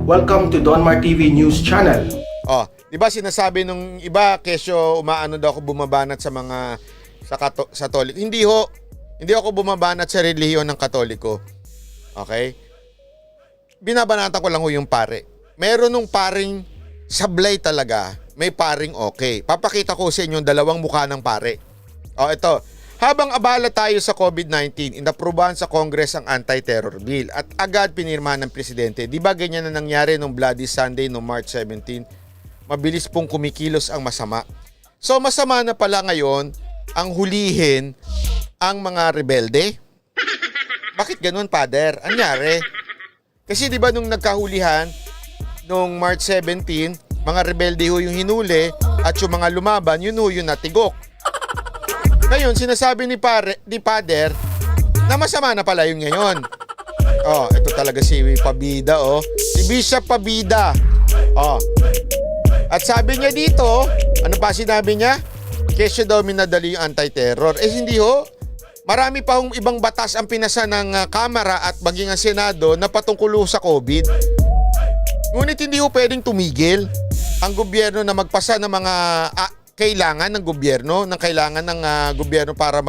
Welcome to Donmar TV News Channel. Oh, 'di ba sinasabi nung iba kesyo umaano daw ako bumabanat sa mga sa Katoliko. Hindi ho. Hindi ako bumabanat sa relihiyon ng Katoliko. Okay? Binabanatan ko lang ho yung pare. Meron nung paring sablay talaga. May paring okay. Papakita ko sa inyo dalawang mukha ng pare. Oh, ito. Habang abala tayo sa COVID-19, inaprubahan sa Congress ang anti-terror bill at agad pinirmahan ng presidente. Di ba ganyan na nangyari nung Bloody Sunday noong March 17? Mabilis pong kumikilos ang masama. So masama na pala ngayon ang hulihin ang mga rebelde? Bakit ganun, Father? Anyari? Kasi di ba nung nagkahulihan nung March 17, mga rebelde ho yung hinuli at yung mga lumaban, yun ho yung natigok. Ngayon, sinasabi ni Father na masama na pala yung ngayon. Oh, ito talaga si Pabida, oh. Si Bishop Pabida. Oh. At sabi niya dito, ano pa sinabi niya? Kesyo daw minadali yung anti-terror. Eh hindi ho. Marami pa hong ibang batas ang pinasa ng Kamara at maging ang Senado na patungkol sa COVID. Ngunit hindi ho pwedeng tumigil ang gobyerno na magpasa ng mga kailangan ng gobyerno, gobyerno para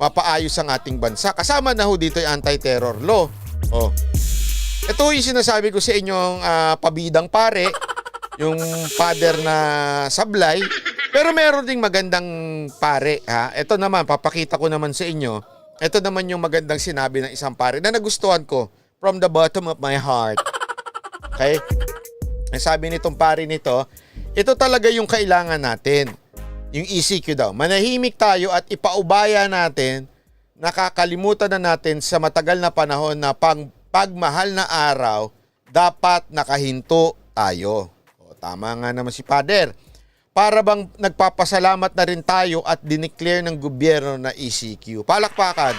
mapaayos ang ating bansa. Kasama na ho dito yung anti-terror law. Oh. Ito yung sinasabi ko sa inyong pabidang pare, yung father na sablay. Pero meron ding magandang pare. Ha? Ito naman, papakita ko naman sa inyo. Ito naman yung magandang sinabi ng isang pare na nagustuhan ko from the bottom of my heart. Okay? Sabi nitong pare nito, ito talaga yung kailangan natin. Yung ECQ daw. Manahimik tayo at ipaubaya natin, nakakalimutan na natin sa matagal na panahon na pagmahal na araw, dapat nakahinto tayo. O, tama nga naman si Father. Para bang nagpapasalamat na rin tayo at dineclare ng gobyerno na ECQ. Palakpakan.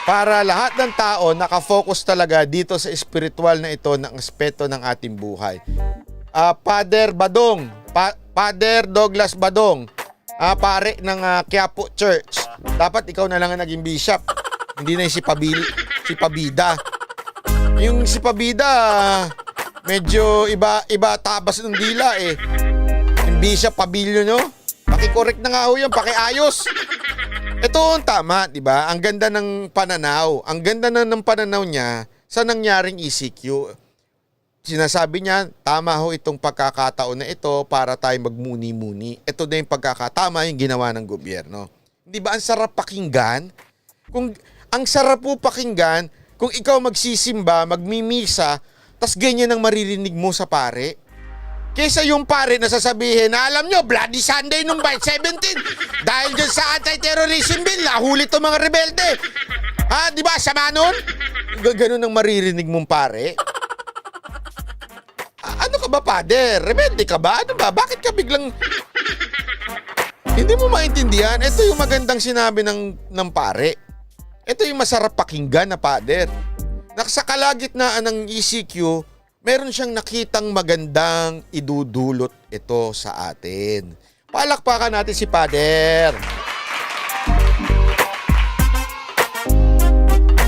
Para lahat ng tao nakafocus talaga dito sa spiritual na ito ng aspeto ng ating buhay. Father Badong, Father Douglas Badong, pare ng Quiapo Church. Dapat ikaw na lang ang naging bishop. Hindi na yung si Pabida. Yung si Pabida, medyo iba tabas ng dila eh. Yung bishop Pabilio nyo, pakikorek na nga ho yan, pakiayos. Ito ang tama, di ba? Ang ganda ng pananaw. Ang ganda na ng pananaw niya sa nangyaring ECQ. Sinasabi niya, tama ho itong pagkakataon na ito para tayo magmuni-muni. Ito na yung pagkakatama yung ginawa ng gobyerno. Di ba ang sarap pakinggan? Ang sarap po pakinggan kung ikaw magsisimba, magmimisa, tas ganyan ang maririnig mo sa pare. Kesa yung pare na sasabihin na alam nyo, Bloody Sunday nung March 17, dahil dyan sa anti-terrorism bill, nahuli itong mga rebelde. Ha, di ba, sama nun? Ganun ang maririnig mong pare. Ano ka ba, Father? Rebelde ka ba? Ano ba? Bakit ka biglang... Hindi mo maintindihan. Ito yung magandang sinabi ng pare. Ito yung masarap pakinggan na Father. Sa kalagitnaan ng ECQ, meron siyang nakitang magandang idudulot ito sa atin. Palakpakan natin si Father.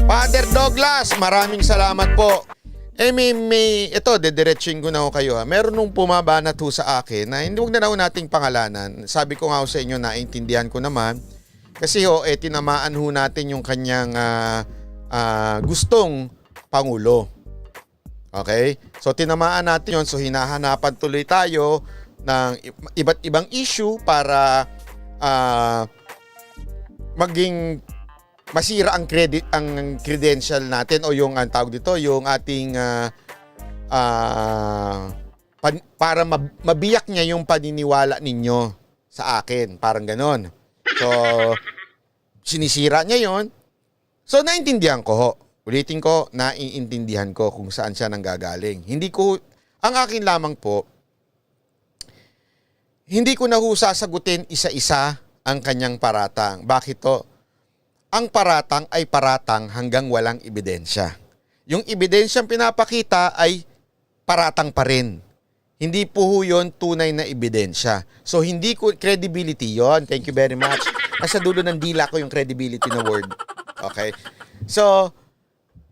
Father Douglas, maraming salamat po. Ito, dediretsuin ko na ho kayo. Meron nung pumabanat ho sa akin na hindi, huwag na nating pangalanan. Sabi ko nga ho sa inyo, naintindihan ko naman. Kasi ho, tinamaan ho natin yung kanyang gustong Pangulo. Okay? So, tinamaan natin yon. So, hinahanapan tuloy tayo ng iba't ibang issue para maging masira ang credential natin o yung ang tawag dito, yung ating para mabiyak niya yung paniniwala ninyo sa akin. Parang ganon. So, sinisira niya yon. So, naintindihan ko ho. Ulitin ko, naiintindihan ko kung saan siya nanggagaling. Ang akin lamang po, hindi ko na ho sasagutin isa-isa ang kanyang paratang. Bakit to? Ang paratang ay paratang hanggang walang ebidensya. Yung ebidensyang pinapakita ay paratang pa rin. Hindi po ho yun tunay na ebidensya. So, hindi ko credibility yon. Thank you very much. Nasa dulo ng dila ko yung credibility na word. Okay? So,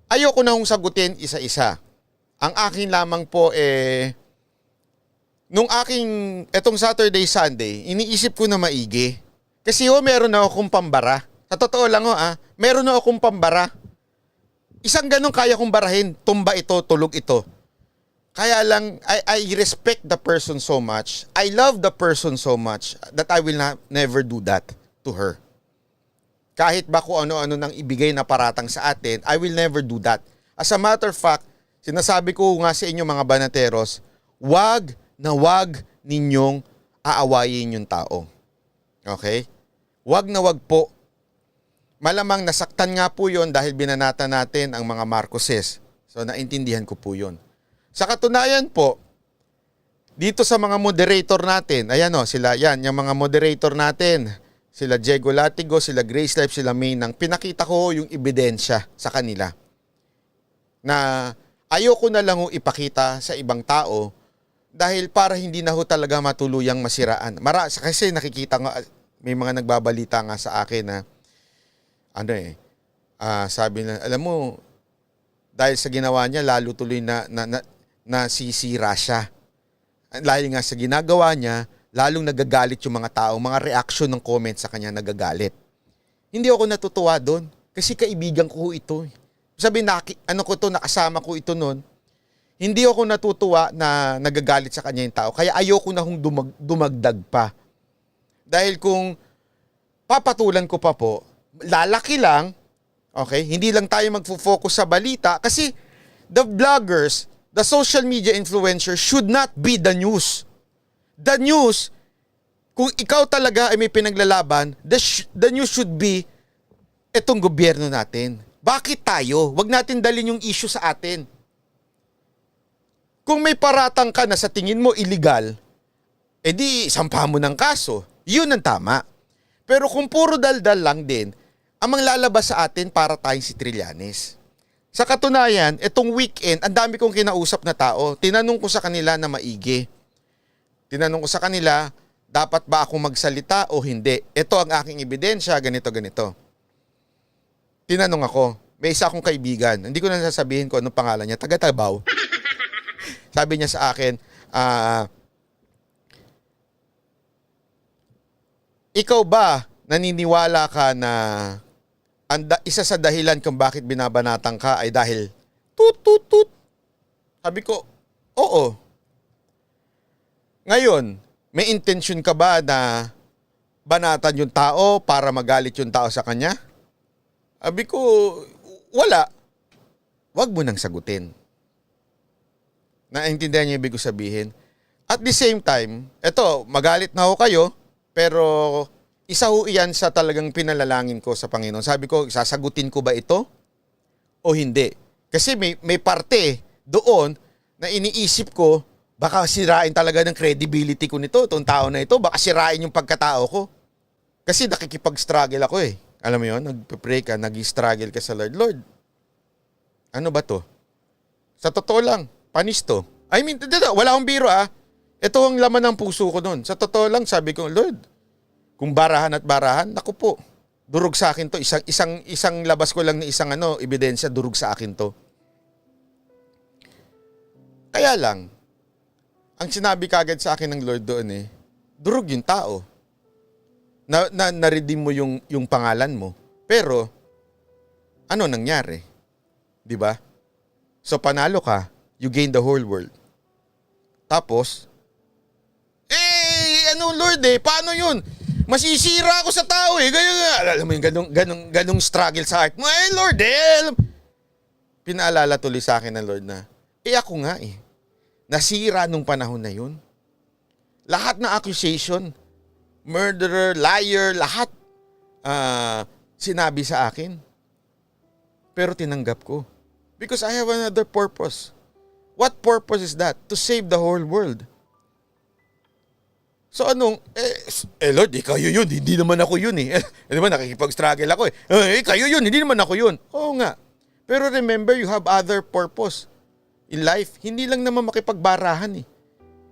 ayoko na hong sagutin isa-isa. Ang akin lamang po etong Saturday, Sunday, iniisip ko na maigi. Kasi meron na akong pambara. Sa totoo lang meron na akong pambara. Isang ganun kaya kong barahin, tumba ito, tulog ito. Kaya lang, I respect the person so much. I love the person so much that I will never do that to her. Kahit ba kung ano-ano nang ibigay na paratang sa atin, I will never do that. As a matter of fact, sinasabi ko nga sa inyo mga banateros, wag ninyong aawayin yung tao. Okay? Wag na wag po. Malamang nasaktan nga po yun dahil binanata natin ang mga Marcoses. So naintindihan ko po yun. Sa katunayan po, dito sa mga moderator natin, ayan sila yan, yung mga moderator natin, sila Diego Latigo, sila Grace Life, sila Maynang, pinakita ko yung ebidensya sa kanila. Na ayoko na lang ipakita sa ibang tao dahil para hindi na talaga matuluyang masiraan. Kasi nakikita nga, may mga nagbabalita nga sa akin na, sabi na, alam mo, dahil sa ginawa niya, lalo tuloy na sisira siya. Dahil nga sa ginagawa niya, lalong nagagalit yung mga tao, mga reaction ng comment sa kanya nagagalit. Hindi ako natutuwa doon kasi kaibigan ko ito. Sabi nakasama ko ito noon. Hindi ako natutuwa na nagagalit sa kanya yung tao. Kaya ayoko na dumagdag pa. Dahil kung papatulan ko pa po, lalaki lang, okay? Hindi lang tayo magfo-focus sa balita kasi the vloggers, the social media influencers should not be the news. The news, kung ikaw talaga ay may pinaglalaban, the news should be itong gobyerno natin. Bakit tayo? Huwag natin dalhin yung issue sa atin. Kung may paratang ka na sa tingin mo illegal, edi sampahan mo ng kaso. Yun ang tama. Pero kung puro daldal lang din, ang lalabas sa atin para tayong si Trillanes. Sa katunayan, itong weekend, ang dami kong kinausap na tao. Tinanong ko sa kanila na maigi. Tinanong ko sa kanila, dapat ba ako magsalita o hindi? Ito ang aking ebidensya, ganito. Tinanong ako, may isa akong kaibigan. Hindi ko na sasabihin ko anong pangalan niya. Taga-Tabaw. Sabi niya sa akin, ikaw ba naniniwala ka na isa sa dahilan kung bakit binabanatan ka ay dahil tut. Sabi ko, oo. Ngayon, may intention ka ba na banatan yung tao para magalit yung tao sa kanya? Sabi ko, wala. Wag mo nang sagutin. Naintindihan niyo ibig ko sabihin? At the same time, eto, magalit na ako kayo, pero isa ho iyan sa talagang pinalalangin ko sa Panginoon. Sabi ko, sasagutin ko ba ito o hindi? Kasi may parte doon na iniisip ko, baka sirain talaga ng credibility ko nito, itong tao na ito, baka sirain yung pagkatao ko. Kasi nakikipag-struggle ako eh. Alam mo yun, nagpe-pray ka, nag-struggle ka sa Lord. Lord, ano ba to? Sa totoo lang, panis to. I mean, wala akong biro Ito ang laman ng puso ko noon. Sa totoo lang, sabi ko, Lord, kung barahan at barahan, naku po, durog sa akin to. Isang labas ko lang na isang ebidensya, durog sa akin to. Kaya lang, ang sinabi kagad sa akin ng Lord doon durog yung tao. Na-redeem mo yung pangalan mo. Pero, ano nangyari? Di ba? So, panalo ka, you gain the whole world. Tapos, Lord paano yun? Masisira ako sa tao Alam mo yung ganong struggle sa heart mo. Lord Pinaalala tuloy sa akin ng Lord na, ako nga nasira nung panahon na yun. Lahat na accusation, murderer, liar, lahat sinabi sa akin. Pero tinanggap ko. Because I have another purpose. What purpose is that? To save the whole world. So Lord, kayo yun, hindi naman ako yun naman nakikipag-struggle ako kayo yun, hindi naman ako yun. Oo nga. Pero remember, you have other purpose in life. Hindi lang naman makipagbarahan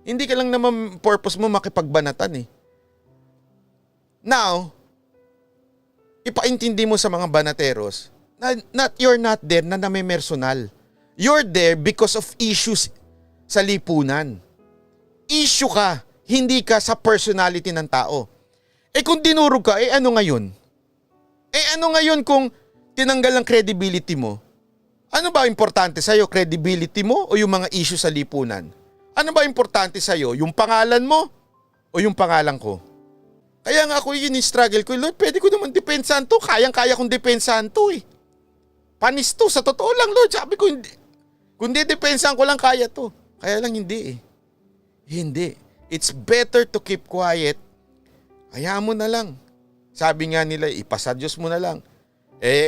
Hindi ka lang naman purpose mo makipagbanatan Now, ipaintindi mo sa mga banateros na you're not there na namimersonal. You're there because of issues sa lipunan. Issue ka, hindi ka sa personality ng tao. Kung dinurog ka, ano ngayon? Ano ngayon kung tinanggal ang credibility mo? Ano ba importante sa'yo? Credibility mo o yung mga issue sa lipunan? Ano ba importante sa'yo? Yung pangalan mo o yung pangalan ko? Kaya nga ako yun yung struggle ko. Lord, pwede ko naman depensahan to. Kayang-kaya kong depensahan to eh. Panis to. Sa totoo lang, Lord. Sabi ko, hindi. Kung depensahan ko lang, kaya to. Kaya lang hindi eh. Hindi. It's better to keep quiet. Hayaan mo na lang. Sabi nga nila, ipasa Diyos mo na lang.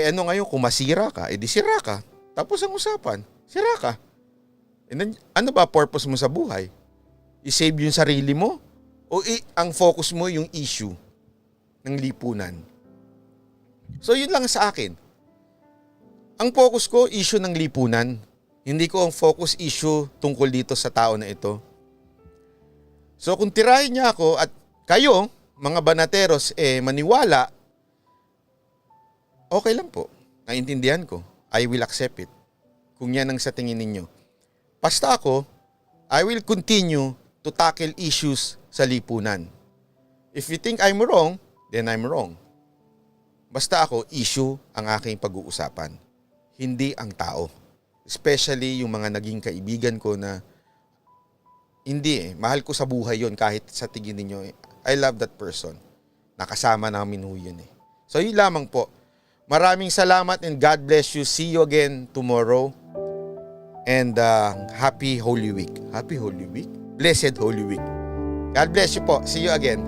Ano ngayon, kung masira ka, di sira ka. Tapos ang usapan, sira ka. Ano ba purpose mo sa buhay? I-save yung sarili mo? O ang focus mo yung issue ng lipunan? So yun lang sa akin. Ang focus ko, issue ng lipunan. Hindi ko ang focus issue tungkol dito sa tao na ito. So kung tirahin niya ako at kayo, mga banateros, maniwala, okay lang po. Naintindihan ko. I will accept it. Kung yan ang sa tingin ninyo. Basta ako, I will continue to tackle issues sa lipunan. If you think I'm wrong, then I'm wrong. Basta ako, issue ang aking pag-uusapan. Hindi ang tao. Especially yung mga naging kaibigan ko na hindi mahal ko sa buhay yon kahit sa tingin ninyo. I love that person. Nakasama namin ho yun eh. So yun lamang po. Maraming salamat and God bless you. See you again tomorrow. And happy Holy Week. Happy Holy Week? Blessed Holy Week. God bless you po. See you again.